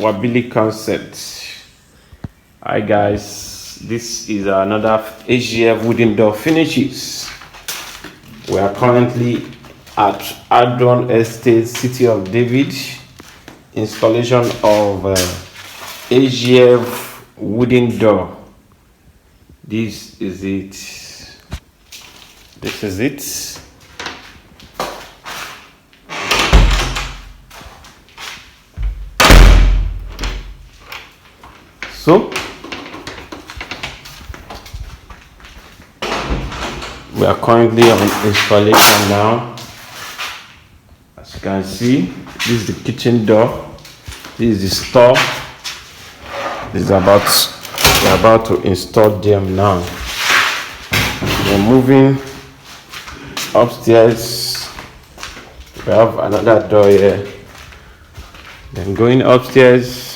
Wabili concept. Hi guys, this is another HDF wooden door finishes. We are currently at Adron Estate, City of David. Installation of HDF wooden door. This is it. This is it. So we are currently on installation now. As you can see, this is the kitchen door. This is the store. We're about to install them now. We're moving upstairs. We have another door here. Then going upstairs.